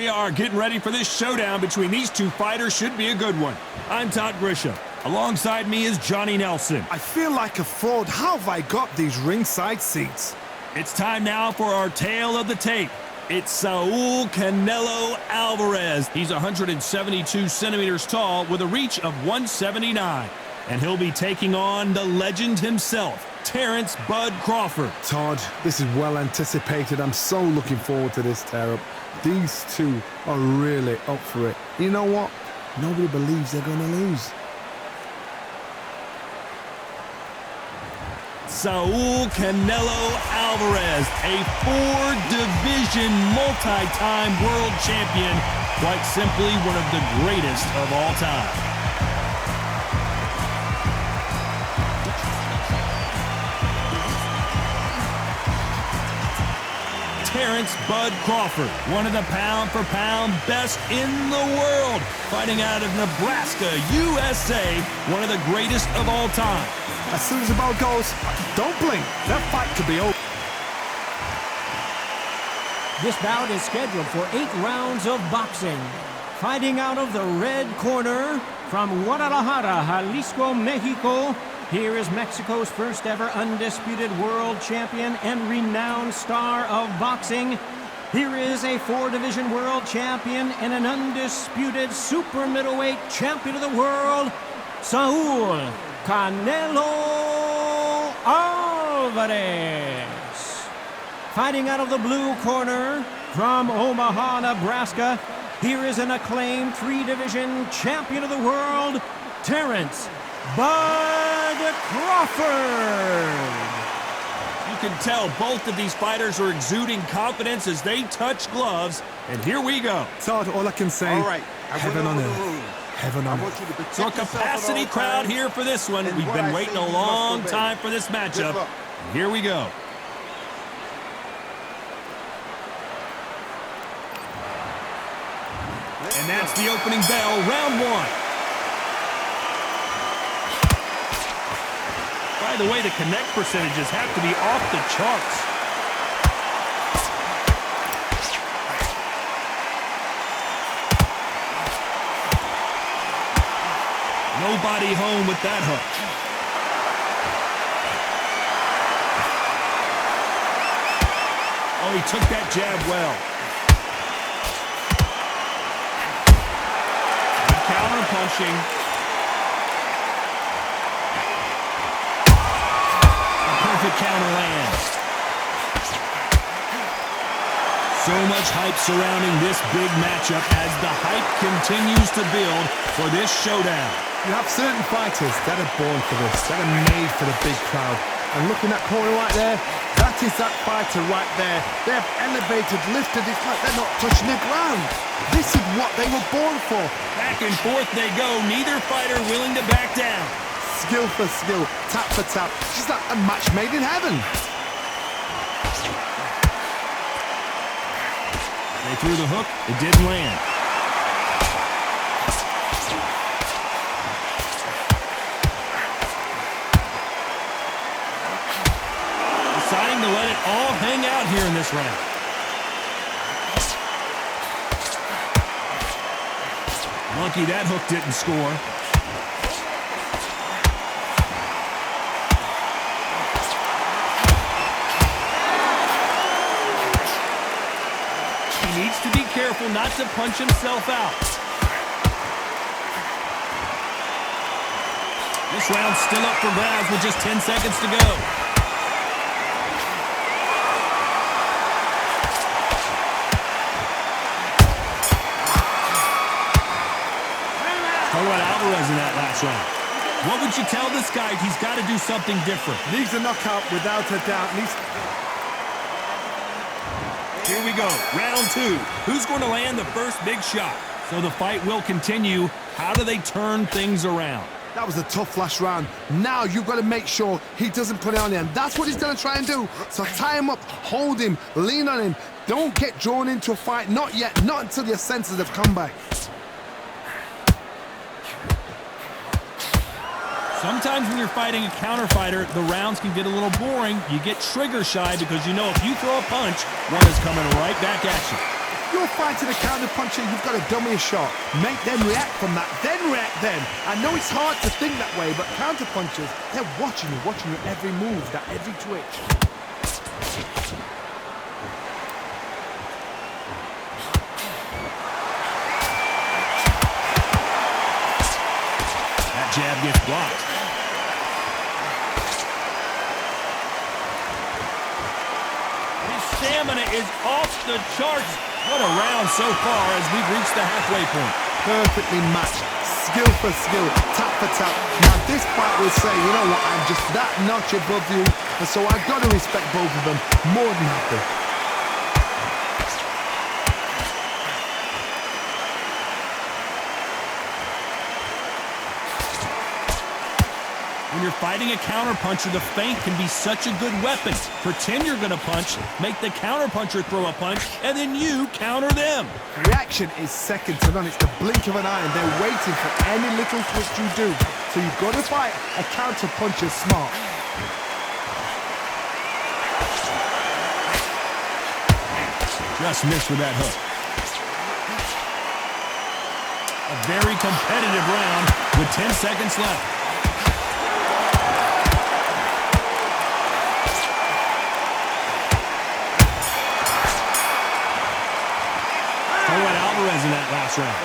We are getting ready for this showdown between these two fighters. Should be a good one. I'm Todd Grisham. Alongside me is Johnny Nelson. I feel like a fraud. How have I got these ringside seats? It's time now for our tale of the tape. It's Saul Canelo Alvarez. He's 172 centimeters tall with a reach of 179. And he'll be taking on the legend himself, Terrence Bud Crawford. Todd, this is well anticipated. I'm so looking forward to this tear-up. These two are really up for it. You know what? Nobody believes they're going to lose. Saul Canelo Alvarez, a four-division, multi-time world champion, quite simply one of the greatest of all time. Terrence Bud Crawford, one of the pound-for-pound best in the world, fighting out of Nebraska, USA, one of the greatest of all time. As soon as the bell goes, don't blink. That fight could be over. This bout is scheduled for 8 rounds of boxing. Fighting out of the red corner from Guadalajara, Jalisco, Mexico, here is Mexico's first ever undisputed world champion and renowned star of boxing. Here is a 4-division world champion and an undisputed super middleweight champion of the world, Saul Canelo Alvarez. Fighting out of the blue corner from Omaha, Nebraska, here is an acclaimed 3-division champion of the world, Terrence Bud Crawford. You can tell both of these fighters are exuding confidence as they touch gloves, and here we go. Todd, all I can say, all right, heaven on earth. Heaven on earth. So a capacity crowd here for this one. We've been waiting a long time for this matchup. And here we go. And that's the opening bell, round 1. By the way, the connect percentages have to be off the charts. Nobody home with that hook. Oh, he took that jab well. Good counter punching. Perfect counter lands. So much hype surrounding this big matchup as the hype continues to build for this showdown. You have certain fighters that are born for this, that are made for the big crowd. And look in that corner right there, that is that fighter right there. They have elevated, lifted, it's like they're not touching the ground. This is what they were born for. Back and forth they go, neither fighter willing to back down. Skill for skill, tap for tap. It's like a match made in heaven. They threw the hook, it didn't land. Deciding to let it all hang out here in this round. Lucky that hook didn't score. He needs to be careful not to punch himself out. This round's still up for grabs with just 10 seconds to go. How about Alvarez in that last round? What would you tell this guy? He's got to do something different. Needs a knockout without a doubt. Here we go, round 2. Who's going to land the first big shot? So the fight will continue. How do they turn things around? That was a tough last round. Now you've got to make sure he doesn't put it on him. That's what he's going to try and do. So tie him up, hold him, lean on him. Don't get drawn into a fight. Not yet. Not until your senses have come back. Sometimes when you're fighting a counter fighter, the rounds can get a little boring. You get trigger shy because you know if you throw a punch, one is coming right back at you. You're fighting a counter-puncher, you've got to dummy a shot. Make them react from that, then react then. I know it's hard to think that way, but counter-punchers, they're watching you every move, that every twitch. That jab gets blocked. His stamina is off the charts. What a round so far as we've reached the halfway point. Perfectly matched, skill for skill, tap for tap. Now this fight will say, you know what, I'm just that notch above you, and so I've got to respect both of them more than happy. When you're fighting a counterpuncher, the feint can be such a good weapon. Pretend you're going to punch, make the counterpuncher throw a punch, and then you counter them. Reaction is second to none. It's the blink of an eye, and they're waiting for any little twitch you do. So you've got to fight a counterpuncher smart. Just missed with that hook. A very competitive round with 10 seconds left. In that last round.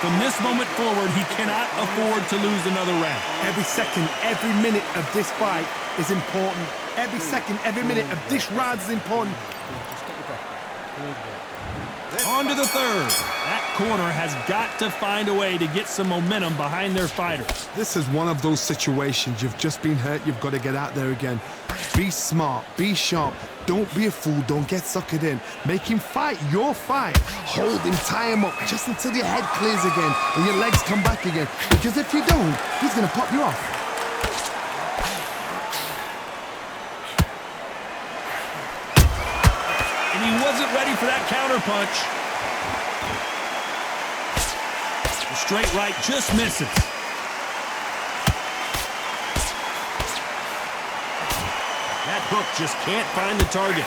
From this moment forward, he cannot afford to lose another round. Every second, every minute of this fight is important. Every second, every minute of this round is important. On to the third. That corner has got to find a way to get some momentum behind their fighters. This is one of those situations. You've just been hurt. You've got to get out there again. Be smart. Be sharp. Don't be a fool. Don't get suckered in. Make him fight your fight. Hold him, tie him up just until your head clears again and your legs come back again. Because if you don't, he's going to pop you off. And he wasn't ready for that counter punch. The straight right just misses. That hook just can't find the target.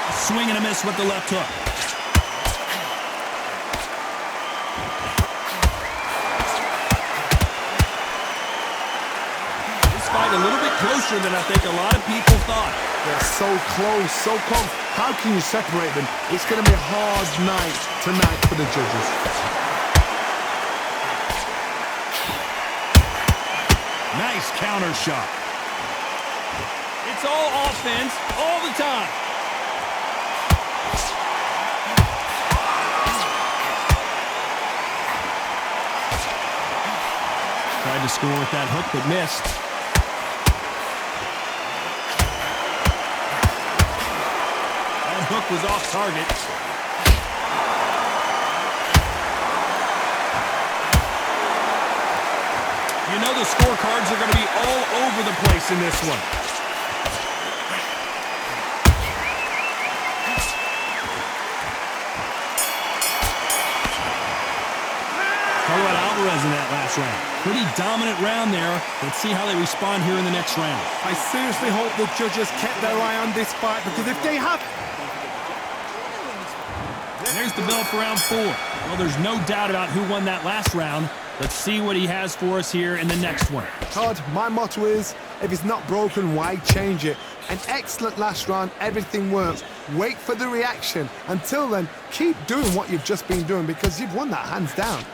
A swing and a miss with the left hook. This fight a little bit closer than I think a lot of people thought. They're so close, so close. How can you separate them? It's going to be a hard night tonight for the judges. Nice counter shot. It's all offense all the time. Tried to score with that hook, but missed. Hook was off target. You know the scorecards are going to be all over the place in this one. How about Alvarez in that last round? Pretty dominant round there. Let's see how they respond here in the next round. I seriously hope the judges kept their eye on this fight, because if they have... There's the bell for round 4. Well, there's no doubt about who won that last round. Let's see what he has for us here in the next one. Todd, my motto is, if it's not broken, why change it? An excellent last round, everything works. Wait for the reaction. Until then, keep doing what you've just been doing, because you've won that hands down.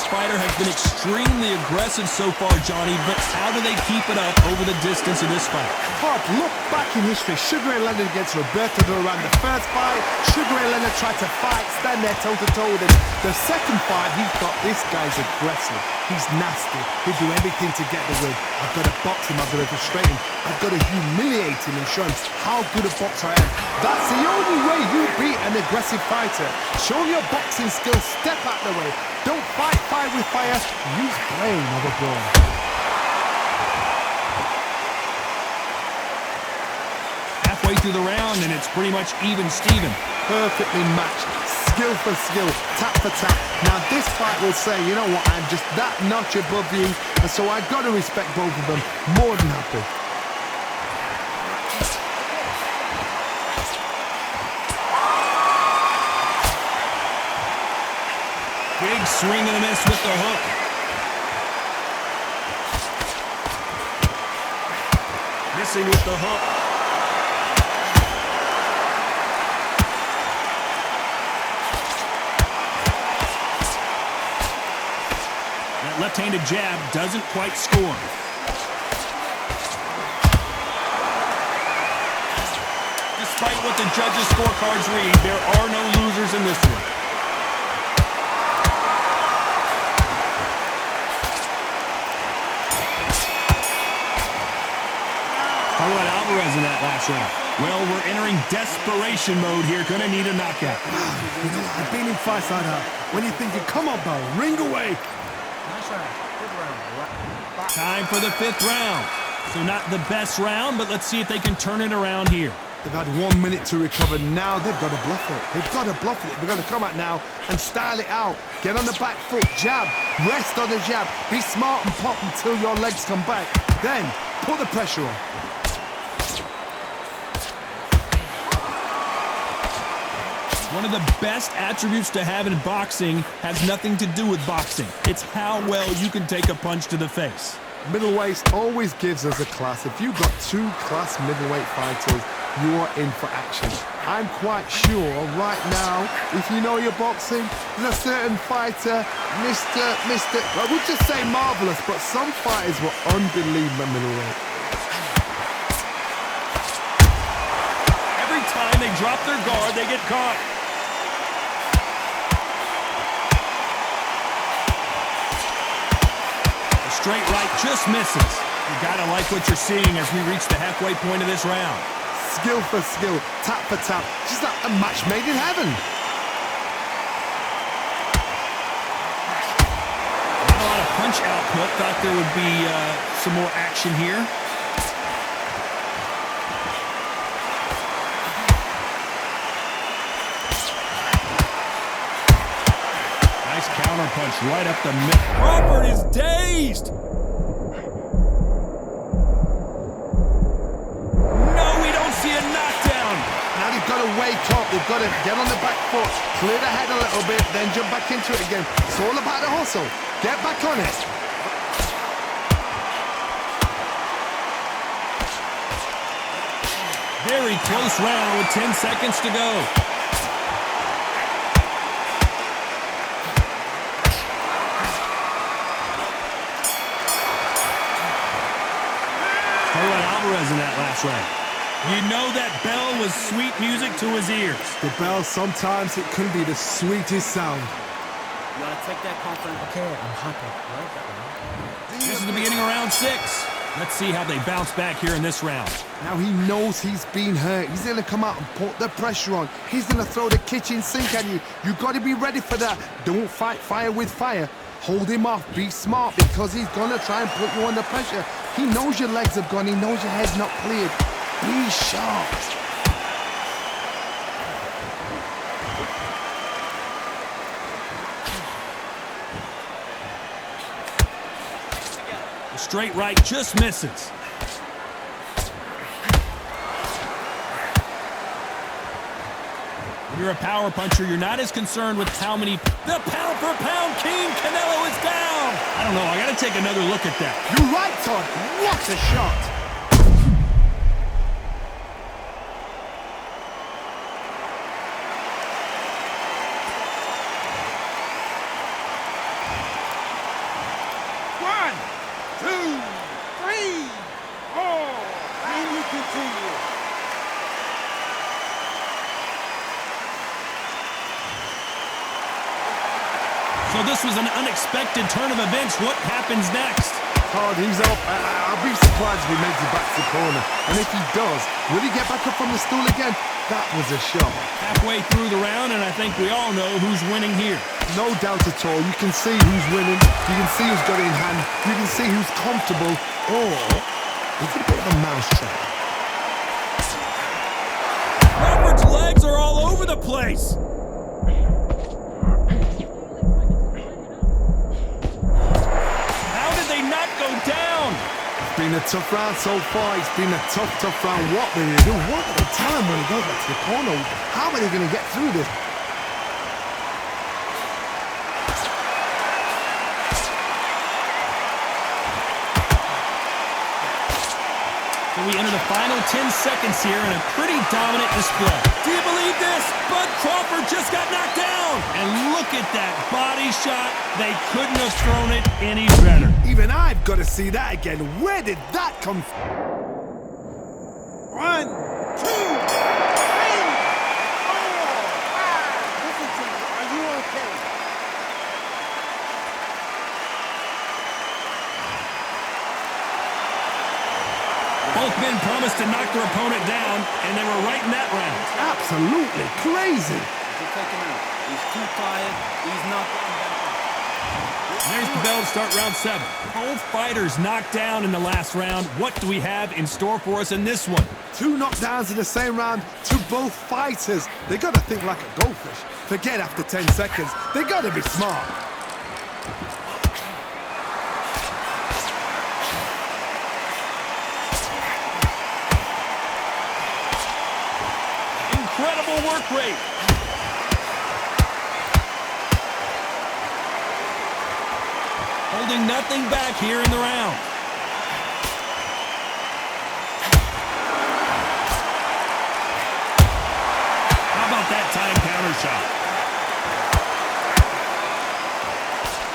Fighter has been extremely aggressive so far, Johnny, but how do they keep it up over the distance of this fight? Todd, look back in history. Sugar Ray Leonard against Roberto Duran. The first fight, Sugar Ray Leonard tried to fight, stand there toe-to-toe with him. The second fight, he thought this guy's aggressive. He's nasty. He'll do everything to get the win. I've got to box him. I've got to frustrate him. I've got to humiliate him and show him how good a boxer I am. That's the only way you beat an aggressive fighter. Show your boxing skills. Step out the way. Don't fight fire with fire. Use blame of a brawl. halfway through the round, and it's pretty much even Steven. Perfectly matched, skill for skill, tap for tap. Now this fight will say, you know what, I'm just that notch above you, and so I've got to respect both of them. More than happy. Big swing and a miss with the hook. Missing with the hook. That left-handed jab doesn't quite score. Despite what the judges' scorecards read, there are no losers in this one. How about Alvarez in that last round? Well, we're entering desperation mode here. Gonna need a knockout. You know, I've been in fights like that. When you're thinking, come on, Bell, ring away. Nice round. Good round. Time for the 5th round. So not the best round, but let's see if they can turn it around here. They've had 1 minute to recover. Now they've got to bluff it. They've got to bluff it. They've got to come out now and style it out. Get on the back foot, jab, rest on the jab. Be smart and pop until your legs come back. Then put the pressure on. One of the best attributes to have in boxing has nothing to do with boxing. It's how well you can take a punch to the face. Middleweight always gives us a class. If you've got 2 class middleweight fighters, you are in for action. I'm quite sure right now, if you know your boxing, there's a certain fighter, Mr. I would just say marvelous, but some fighters were unbelievable middleweight. Every time they drop their guard, they get caught. Straight right just misses. You gotta like what you're seeing as we reach the halfway point of this round. Skill for skill, tap for tap, just like a match made in heaven. Not a lot of punch output. Thought there would be some more action here. Nice counter punch right up the middle. Crawford is dazed. They've got to wake up, they've got to get on the back foot, clear the head a little bit, then jump back into it again. It's all about the hustle. Get back on it. Very close round with 10 seconds to go. How about Alvarez in that last round? You know that bell was sweet music to his ears. The bell, sometimes it can be the sweetest sound. You gotta take that confidence. Okay, I'm happy. Right? This is the beginning of round 6. Let's see how they bounce back here in this round. Now he knows he's been hurt. He's going to come out and put the pressure on. He's going to throw the kitchen sink at you. You've got to be ready for that. Don't fight fire with fire. Hold him off. Be smart because he's going to try and put you under pressure. He knows your legs have gone. He knows your head's not cleared. Be sharp. The straight right just misses. When you're a power puncher, you're not as concerned with how many... The pound-for-pound king, Canelo is down! I don't know, I gotta take another look at that. You're right, Todd. What a shot! So this was an unexpected turn of events. What happens next? Todd, he's up. I'll be surprised if he makes it back to the corner. And if he does, will he get back up from the stool again? That was a shot. Halfway through the round, and I think we all know who's winning here. No doubt at all. You can see who's winning. You can see who's got it in hand. You can see who's comfortable. Or is it a bit of a mousetrap? place. How did they not go down? It's been a tough round so far. It's been a tough round. What will they do? What will they tell him when he goes back to the corner? How are they going to get through this? So we enter the final 10 seconds here in a pretty dominant display. Do you believe this? But Crawford just got knocked down. And look at that body shot. They couldn't have thrown it any better. Even I've got to see that again. Where did that come from? 1, 2, 3, 4, 5. Listen to me. Are you okay? Both men promised to knock their opponent down, and they were right in that round. Absolutely crazy. Just take him out. He's too tired. He's not getting back up. There's the bell to start round 7. Both fighters knocked down in the last round. What do we have in store for us in this one? 2 knockdowns in the same round to both fighters. They got to think like a goldfish. Forget after 10 seconds. They got to be smart. Incredible work rate. Holding nothing back here in the round. How about that time counter shot?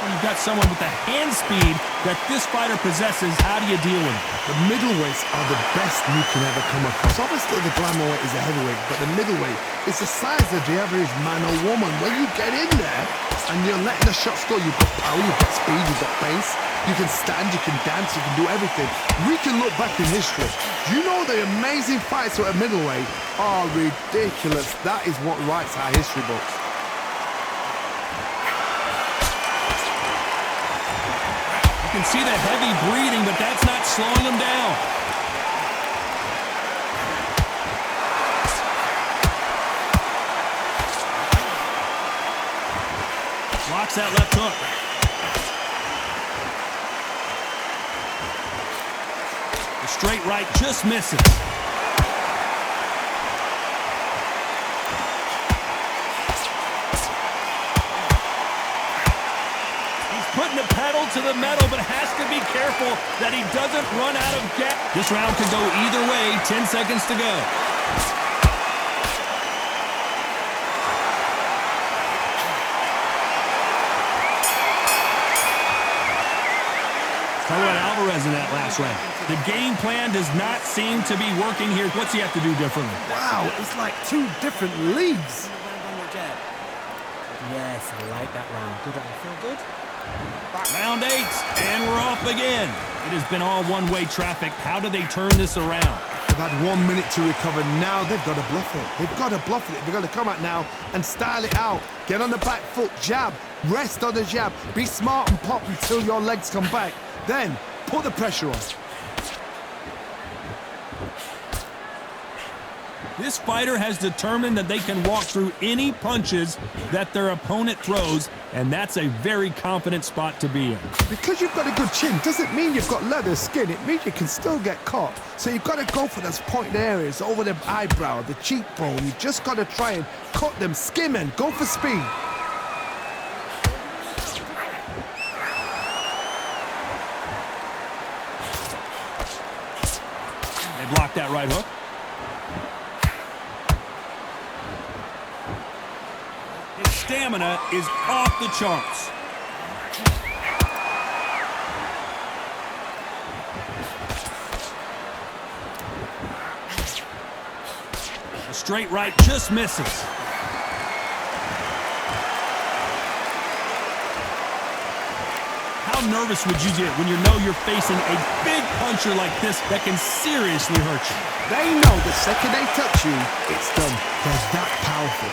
When you've got someone with the hand speed that this fighter possesses, how do you deal with it? The middleweights are the best you can ever come across. Obviously, the glamour weight is a heavyweight, but the middleweight is the size of the average man or woman. When you get in there and you're letting the shots go, you've got power, you've got speed, you've got pace. You can stand, you can dance, you can do everything. We can look back in history. Do you know the amazing fights at a middleweight are ridiculous? That is what writes our history books. You can see the heavy breathing, but that's not slowing him down. Blocks that left hook. The straight right just misses. Putting the pedal to the metal, but has to be careful that he doesn't run out of gas. This round could go either way. 10 seconds to go. Talk about Alvarez in that last round. The game plan does not seem to be working here. What's he have to do differently? Wow, it's like 2 different leagues. Yes, I like that round. Did that feel good? Round 8, and we're off again. It has been all one-way traffic. How do they turn this around? They've had 1 minute to recover. Now they've got to bluff it. They've got to bluff it. They've got to come out now and style it out. Get on the back foot, jab, rest on the jab. Be smart and pop until your legs come back. Then put the pressure on. This fighter has determined that they can walk through any punches that their opponent throws, and that's a very confident spot to be in. Because you've got a good chin doesn't mean you've got leather skin. It means you can still get caught. So you've got to go for those pointed areas over the eyebrow, the cheekbone. You just got to try and cut them, skim and go for speed. They blocked that right hook. His stamina is off the charts. The straight right just misses. How nervous would you get when you know you're facing a big puncher like this that can seriously hurt you? They know the second they touch you, it's done. They're that powerful.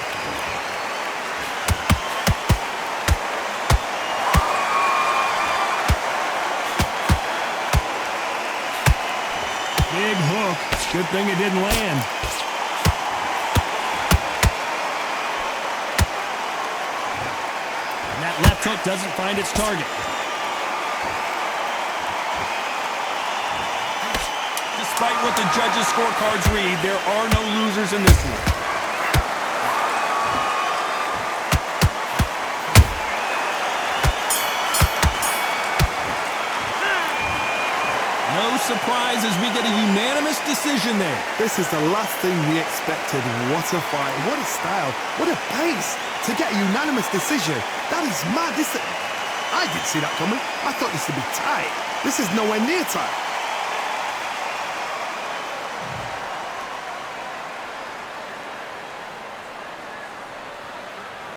Big hook. Good thing it didn't land. left hook doesn't find its target. Despite what the judges' scorecards read, there are no losers in this one. No surprise as we get a unanimous decision there. This is the last thing we expected. What a fight, what a style, what a pace to get a unanimous decision. That is mad. I didn't see that coming. I thought this would be tight. This is nowhere near tight.